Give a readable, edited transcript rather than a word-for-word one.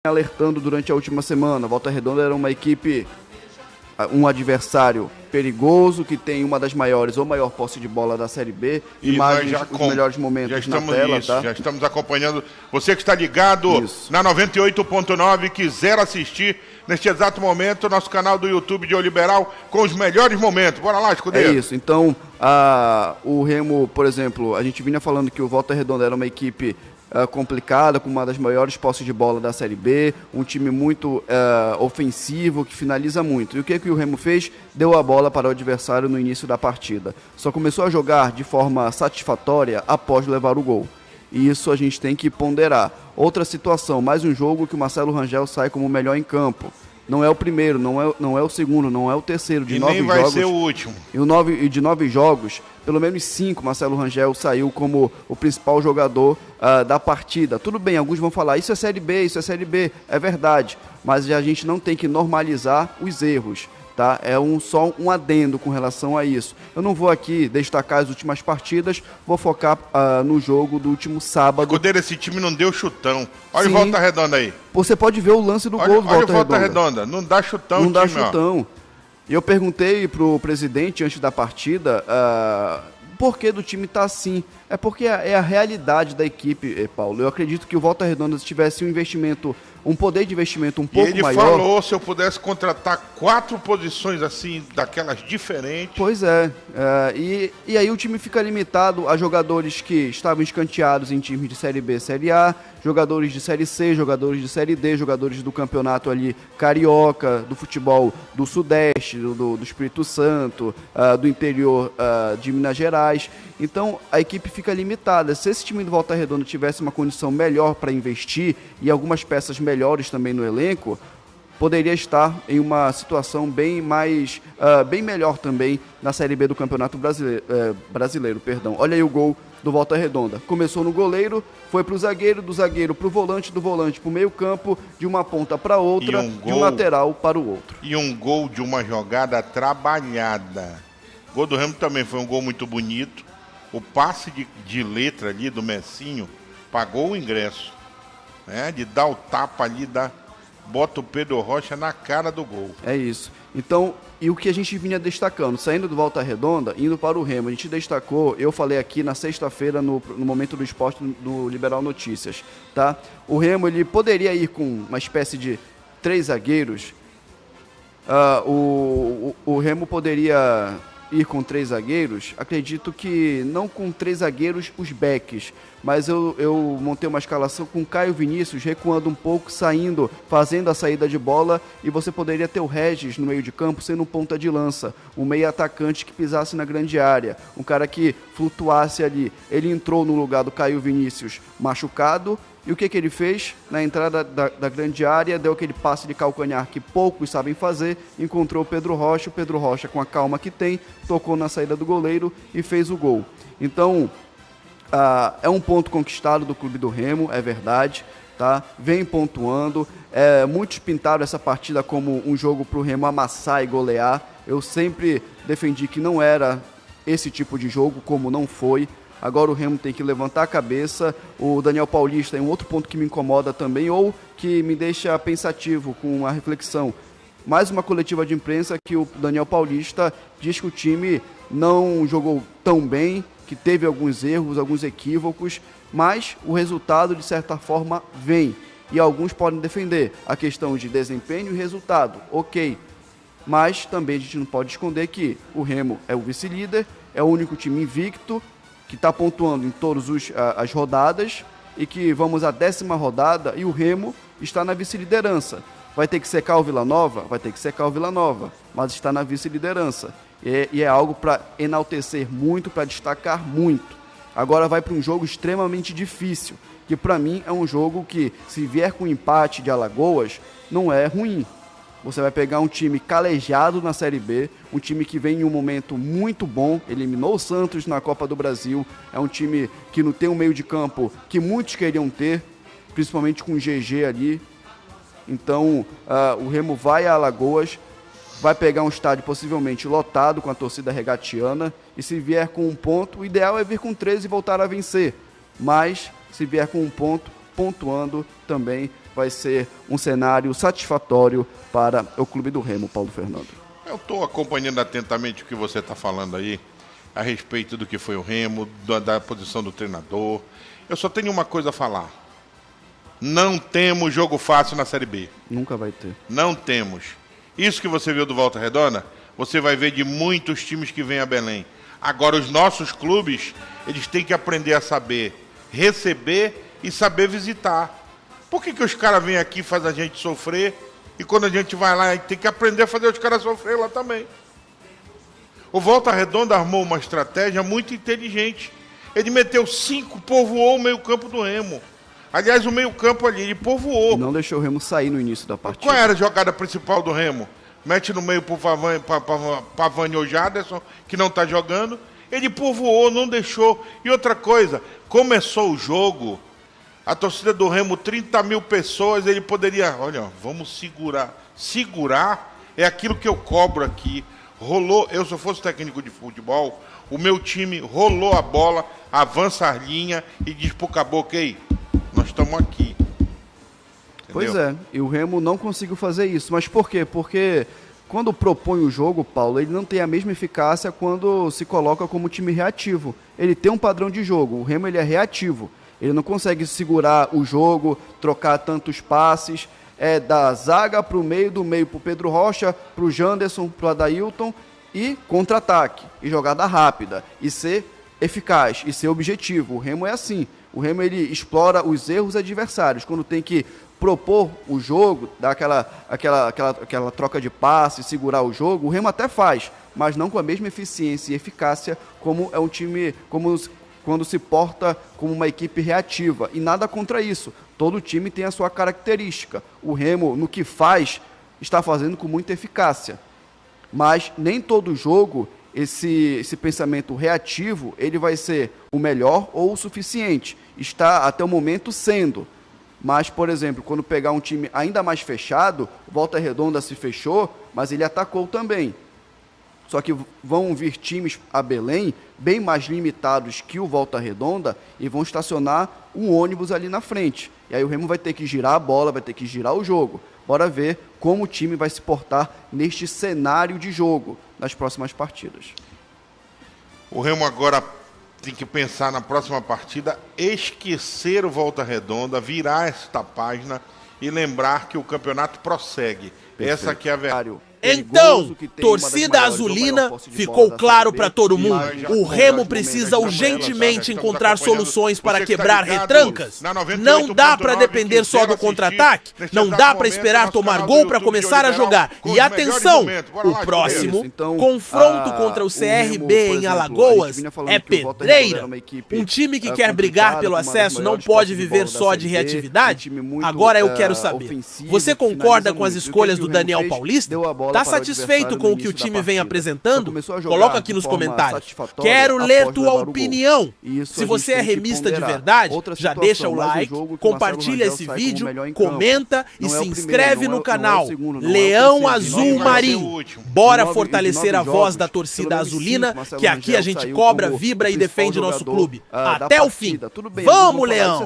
alertando durante a última semana. Volta Redonda era uma equipe, um adversário perigoso, que tem uma das maiores ou maior posse de bola da Série B. Imagens os melhores momentos na tela, tá? Já estamos acompanhando. Você que está ligado na 98.9, quiser assistir neste exato momento, nosso canal do YouTube de O Liberal, com os melhores momentos. Bora lá, Escudeiro. É isso. Então, o Remo, por exemplo, a gente vinha falando que o Volta Redonda era uma equipe complicada, com uma das maiores posses de bola da Série B, um time muito ofensivo, que finaliza muito. E o que o Remo fez? Deu a bola para o adversário no início da partida. Só começou a jogar de forma satisfatória após levar o gol. E isso a gente tem que ponderar. Outra situação, mais um jogo que o Marcelo Rangel sai como o melhor em campo. Não é o primeiro, não é o segundo, não é o terceiro. De 9 jogos, nem vai ser o último. E de 9 jogos, pelo menos 5, Marcelo Rangel saiu como o principal jogador da partida. Tudo bem, alguns vão falar, isso é Série B, é verdade. Mas a gente não tem que normalizar os erros. Tá? É só um adendo com relação a isso. Eu não vou aqui destacar as últimas partidas, vou focar no jogo do último sábado. Escudeiro, esse time não deu chutão. Olha o Volta Redonda aí. Você pode ver o lance do gol do Volta Redonda. Olha o Volta Redonda, não dá chutão. Não dá chutão. E eu perguntei pro presidente antes da partida por que do time tá assim. É porque é a realidade da equipe, Paulo. Eu acredito que o Volta Redonda, se tivesse um poder de investimento um pouco maior... Ele falou, se eu pudesse contratar 4 posições assim, daquelas diferentes... Pois é. E aí o time fica limitado a jogadores que estavam escanteados em times de Série B, Série A, jogadores de Série C, jogadores de Série D, jogadores do campeonato ali carioca, do futebol do Sudeste, do Espírito Santo, do interior de Minas Gerais. Então a equipe fica limitada. Se esse time do Volta Redonda tivesse uma condição melhor para investir e algumas peças melhores também no elenco, poderia estar em uma situação bem melhor também na Série B do Campeonato Brasileiro. Olha aí o gol do Volta Redonda. Começou no goleiro, foi para o zagueiro, do zagueiro para o volante, do volante para o meio campo, de uma ponta para outra, de um lateral para o outro. E um gol de uma jogada trabalhada. O gol do Remo também foi um gol muito bonito. O passe de letra ali do Messinho pagou o ingresso, né? De dar o tapa ali, bota o Pedro Rocha na cara do gol. É isso. Então, e o que a gente vinha destacando, saindo do Volta Redonda, indo para o Remo, a gente destacou, eu falei aqui na sexta-feira, no Momento do Esporte do Liberal Notícias, tá? O Remo, ele poderia ir com uma espécie de 3 zagueiros, o Remo poderia ir com 3 zagueiros, acredito que não com 3 zagueiros os backs, mas eu montei uma escalação com Caio Vinícius recuando um pouco, saindo, fazendo a saída de bola, e você poderia ter o Regis no meio de campo sendo um ponta de lança, um meio atacante que pisasse na grande área, um cara que flutuasse ali. Ele entrou no lugar do Caio Vinícius machucado, e o que ele fez? Na entrada da grande área, deu aquele passe de calcanhar que poucos sabem fazer, encontrou o Pedro Rocha, com a calma que tem, tocou na saída do goleiro e fez o gol. Então, é um ponto conquistado do Clube do Remo, é verdade, tá? Vem pontuando. Muitos pintaram essa partida como um jogo para o Remo amassar e golear. Eu sempre defendi que não era esse tipo de jogo, como não foi. Agora o Remo tem que levantar a cabeça. O Daniel Paulista é um outro ponto que me incomoda também, ou que me deixa pensativo com uma reflexão. Mais uma coletiva de imprensa que o Daniel Paulista diz que o time não jogou tão bem, que teve alguns erros, alguns equívocos, mas o resultado, de certa forma, vem. E alguns podem defender a questão de desempenho e resultado, ok. Mas também a gente não pode esconder que o Remo é o vice-líder, é o único time invicto, que está pontuando em todas as rodadas, e que vamos à 10ª rodada e o Remo está na vice-liderança. Vai ter que secar o Vila Nova? Vai ter que secar o Vila Nova, mas está na vice-liderança. E é algo para enaltecer muito, para destacar muito. Agora vai para um jogo extremamente difícil, que para mim é um jogo que, se vier com empate de Alagoas, não é ruim. Você vai pegar um time calejado na Série B, um time que vem em um momento muito bom, eliminou o Santos na Copa do Brasil, é um time que não tem um meio de campo que muitos queriam ter, principalmente com o GG ali. Então, o Remo vai a Alagoas, vai pegar um estádio possivelmente lotado com a torcida regatiana, e se vier com um ponto, o ideal é vir com 13 e voltar a vencer. Mas, se vier com um ponto, pontuando também vai ser um cenário satisfatório para o clube do Remo, Paulo Fernando. Eu estou acompanhando atentamente o que você está falando aí, a respeito do que foi o Remo, da posição do treinador. Eu só tenho uma coisa a falar. Não temos jogo fácil na Série B. Nunca vai ter. Não temos. Isso que você viu do Volta Redonda, você vai ver de muitos times que vêm a Belém. Agora, os nossos clubes, eles têm que aprender a saber receber e saber visitar. Por que os caras vêm aqui e fazem a gente sofrer e quando a gente vai lá, a gente tem que aprender a fazer os caras sofrer lá também? O Volta Redonda armou uma estratégia muito inteligente. Ele meteu 5, povoou o meio-campo do Remo. Aliás, o meio-campo ali, ele povoou. Não deixou o Remo sair no início da partida. Qual era a jogada principal do Remo? Mete no meio pro Pavani ou Jaderson, que não está jogando. Ele povoou, não deixou. E outra coisa, começou o jogo, a torcida do Remo, 30 mil pessoas, ele poderia... Olha, vamos segurar. Segurar é aquilo que eu cobro aqui. Rolou, eu se eu fosse técnico de futebol, o meu time rolou a bola, avança a linha e diz pro caboclo, ei, nós estamos aqui. Entendeu? Pois é, e o Remo não conseguiu fazer isso. Mas por quê? Porque quando propõe o jogo, Paulo, ele não tem a mesma eficácia quando se coloca como time reativo. Ele tem um padrão de jogo, o Remo ele é reativo. Ele não consegue segurar o jogo, trocar tantos passes, da zaga para o meio, do meio para o Pedro Rocha, para o Janderson, para o Adailton, e contra-ataque, e jogada rápida, e ser eficaz, e ser objetivo. O Remo é assim. O Remo ele explora os erros adversários. Quando tem que propor o jogo, dar aquela troca de passe, segurar o jogo, o Remo até faz, mas não com a mesma eficiência e eficácia como é um time, quando se porta como uma equipe reativa. E nada contra isso. Todo time tem a sua característica. O Remo, no que faz, está fazendo com muita eficácia. Mas nem todo jogo, esse pensamento reativo, ele vai ser o melhor ou o suficiente. Está, até o momento, sendo. Mas, por exemplo, quando pegar um time ainda mais fechado, Volta Redonda se fechou, mas ele atacou também. Só que vão vir times a Belém bem mais limitados que o Volta Redonda e vão estacionar um ônibus ali na frente. E aí o Remo vai ter que girar a bola, vai ter que girar o jogo. Bora ver como o time vai se portar neste cenário de jogo nas próximas partidas. O Remo agora tem que pensar na próxima partida, esquecer o Volta Redonda, virar esta página e lembrar que o campeonato prossegue. Perfeito. Essa aqui é a verdade. Então, torcida azulina, ficou claro para todo mundo. O Remo precisa urgentemente encontrar soluções para quebrar retrancas. Não dá para depender só do contra-ataque. Não dá para esperar tomar gol para começar a jogar. E atenção, o próximo confronto contra o CRB em Alagoas é pedreira. Um time que quer brigar pelo acesso não pode viver só de reatividade? Agora eu quero saber, você concorda com as escolhas do Daniel Paulista? Tá satisfeito com o que o time vem apresentando? Coloca aqui nos comentários. Quero ler tua opinião. Se você é remista de verdade, já deixa o like, compartilha esse vídeo, comenta e se inscreve no canal Leão Azul Marinho. Bora fortalecer a voz da torcida azulina, que aqui a gente cobra, vibra e defende nosso clube. Até o fim. Vamos, Leão!